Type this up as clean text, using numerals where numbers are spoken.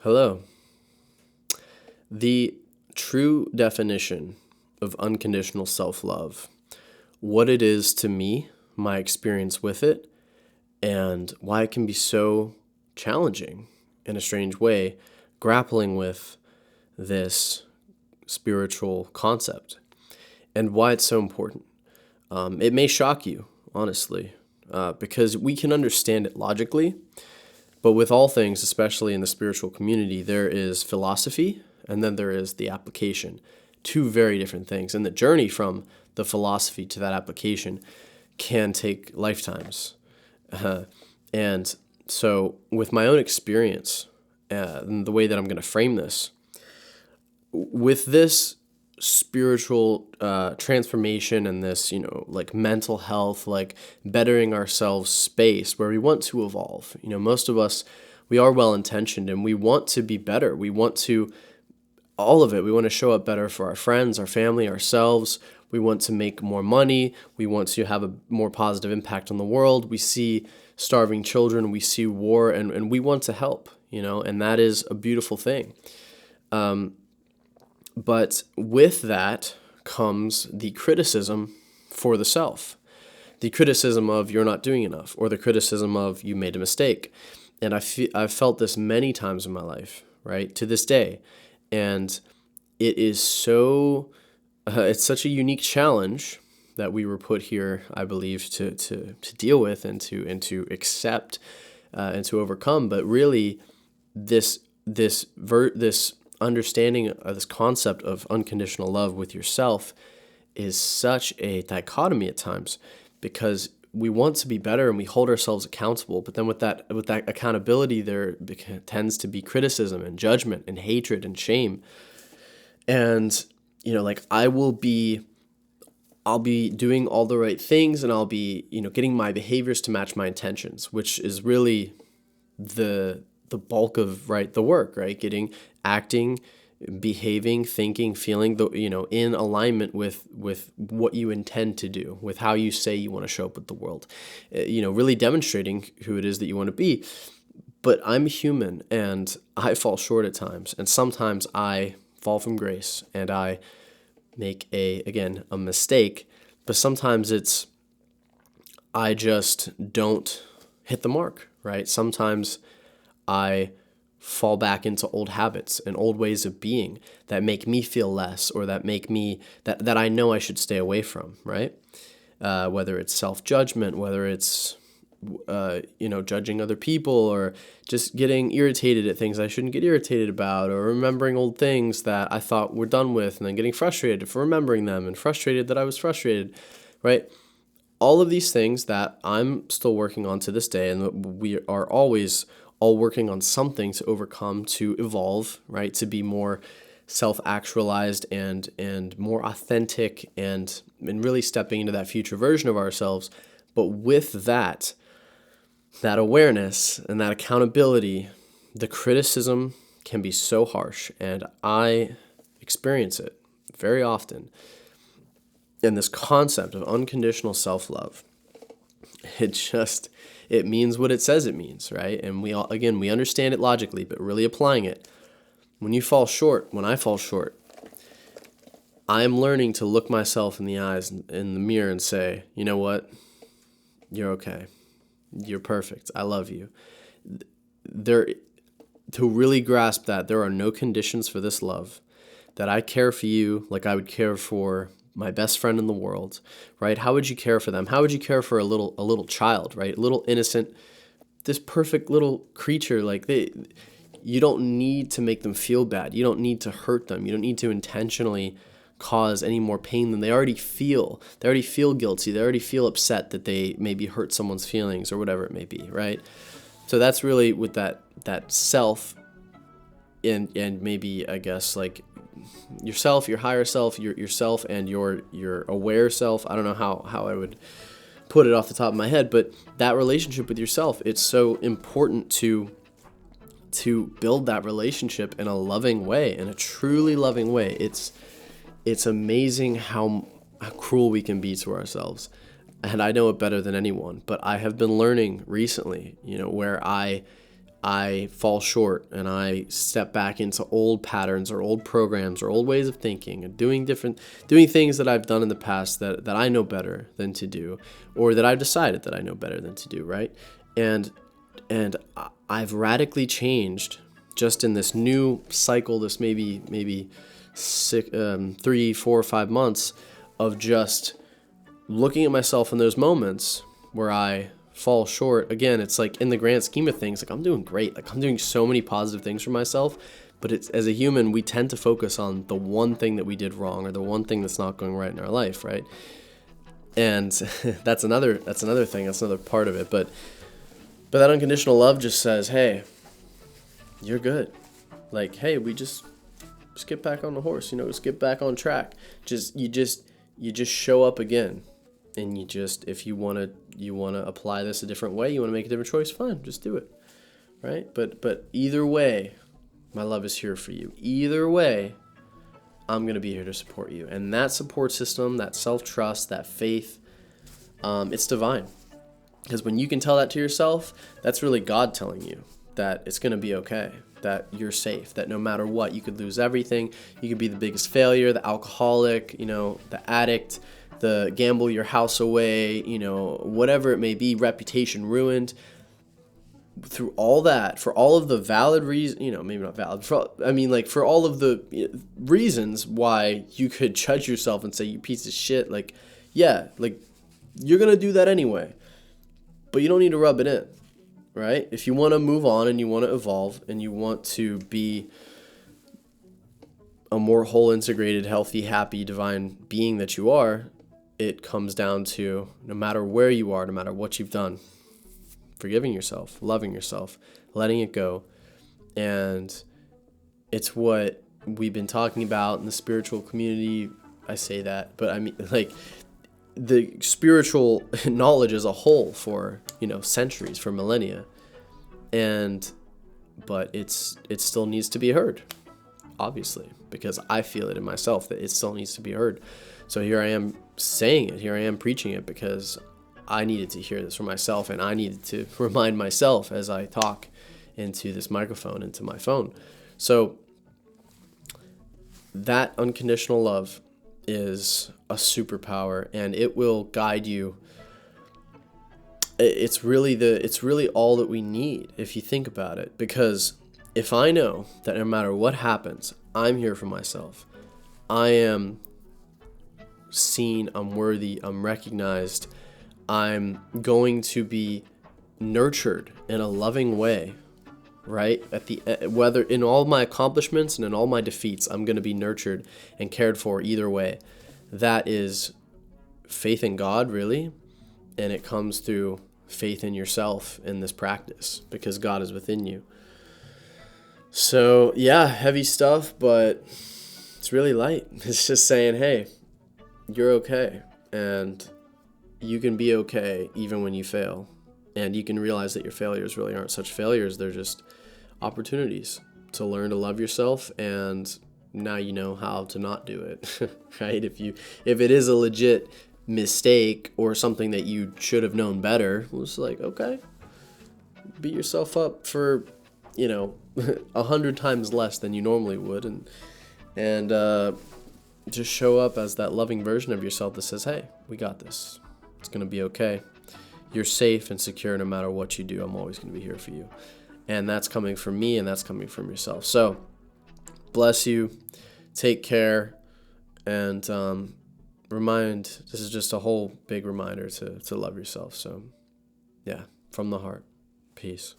Hello. The true definition of unconditional self love, what it is to me, my experience with it, and why it can be so challenging in a strange way, grappling with this spiritual concept, and why it's so important. It may shock you, honestly, because we can understand it logically. But with all things, especially in the spiritual community, there is philosophy and then there is the application. Two very different things. And the journey from the philosophy to that application can take lifetimes. And so, with my own experience, and the way that I'm going to frame this, with this spiritual transformation and this, like mental health, like bettering ourselves space where we want to evolve. Most of us, we are well intentioned and we want to be better. We want to, all of it, we want to show up better for our friends, our family, ourselves. We want to make more money. We want to have a more positive impact on the world. We see starving children, we see war, and we want to help, and that is a beautiful thing. But with that comes the criticism for the self, the criticism of you're not doing enough, or the criticism of you made a mistake. And I've felt this many times in my life, right, to this day. And it is it's such a unique challenge that we were put here, I believe, to deal with and to accept and to overcome. But really, this understanding of this concept of unconditional love with yourself is such a dichotomy at times, because we want to be better and we hold ourselves accountable, but then with that accountability there tends to be criticism and judgment and hatred and shame. And like I'll be doing all the right things and I'll be getting my behaviors to match my intentions, which is really the bulk of the work, right? Acting, behaving, thinking, feeling, in alignment with what you intend to do, with how you say you want to show up with the world, really demonstrating who it is that you want to be. But I'm human and I fall short at times, and sometimes I fall from grace and I make a mistake, but sometimes I just don't hit the mark, right? Sometimes I fall back into old habits and old ways of being that make me feel less, or that make me that I know I should stay away from, right? Whether it's self-judgment, whether it's judging other people, or just getting irritated at things I shouldn't get irritated about, or remembering old things that I thought were done with and then getting frustrated for remembering them and frustrated that I was frustrated, right? All of these things that I'm still working on to this day, and we are always all working on something to overcome, to evolve, right? To be more self-actualized and more authentic and really stepping into that future version of ourselves. But with that awareness and that accountability, the criticism can be so harsh, and I experience it very often. And this concept of unconditional self-love, it means what it says it means, right? And we understand it logically, but really applying it, when I fall short, I'm learning to look myself in the eyes in the mirror and say, you know what? You're okay. You're perfect. I love you. To really grasp that there are no conditions for this love, that I care for you like I would care for my best friend in the world, right? How would you care for them? How would you care for a little child, right? A little innocent, this perfect little creature. You don't need to make them feel bad. You don't need to hurt them. You don't need to intentionally cause any more pain than they already feel. They already feel guilty. They already feel upset that they maybe hurt someone's feelings or whatever it may be, right? So that's really with that self and maybe, I guess, like yourself, your higher self, yourself and your aware self. I don't know how I would put it off the top of my head, but that relationship with yourself, it's so important to build that relationship in a loving way, in a truly loving way. It's amazing how cruel we can be to ourselves. And I know it better than anyone, but I have been learning recently, where I I fall short and I step back into old patterns or old programs or old ways of thinking and doing things that I've done in the past that I know better than to do, or that I've decided that I know better than to do, right? And I've radically changed just in this new cycle, this maybe 3, 4, 5 months of just looking at myself in those moments where I fall short. Again, it's like in the grand scheme of things, like I'm doing great. Like I'm doing so many positive things for myself, but it's, as a human, we tend to focus on the one thing that we did wrong or the one thing that's not going right in our life, right? And that's another thing. That's another part of it. But that unconditional love just says, hey, you're good. Like, hey, we just get back on the horse, just get back on track. You just show up again. And if you want to apply this a different way, you want to make a different choice, fine, just do it. Right? But either way, my love is here for you. Either way, I'm going to be here to support you. And that support system, that self-trust, that faith, it's divine. Because when you can tell that to yourself, that's really God telling you that it's going to be okay, that you're safe, that no matter what, you could lose everything. You could be the biggest failure, the alcoholic, the addict, the gamble your house away, whatever it may be, reputation ruined. Through all that, for all of the valid reasons, maybe not valid, for all of the reasons why you could judge yourself and say, you piece of shit, you're going to do that anyway. But you don't need to rub it in, right? If you want to move on and you want to evolve and you want to be a more whole, integrated, healthy, happy, divine being that you are, it comes down to, no matter where you are, no matter what you've done, forgiving yourself, loving yourself, letting it go. And it's what we've been talking about in the spiritual community. I say that, but I mean, the spiritual knowledge as a whole for, centuries, for millennia. But it still needs to be heard, obviously, because I feel it in myself that it still needs to be heard. So here I am saying it, here I am preaching it, because I needed to hear this for myself, and I needed to remind myself as I talk into this microphone, into my phone. So that unconditional love is a superpower, and it will guide you. It's really all that we need if you think about it, because if I know that no matter what happens, I'm here for myself, I am seen, I'm worthy, I'm recognized, I'm going to be nurtured in a loving way, right? Whether in all my accomplishments and in all my defeats, I'm going to be nurtured and cared for either way. That is faith in God, really, and it comes through faith in yourself in this practice, because God is within you. So yeah, heavy stuff, but it's really light. It's just saying, hey, you're okay, and you can be okay even when you fail, and you can realize that your failures really aren't such failures. They're just opportunities to learn to love yourself, and now you know how to not do it. Right? If it is a legit mistake or something that you should have known better, it's like, okay, beat yourself up for 100 times less than you normally would, and just show up as that loving version of yourself that says, hey, we got this. It's going to be okay. You're safe and secure no matter what you do. I'm always going to be here for you. And that's coming from me, and that's coming from yourself. So bless you. Take care. And this is just a whole big reminder to love yourself. So yeah, from the heart. Peace.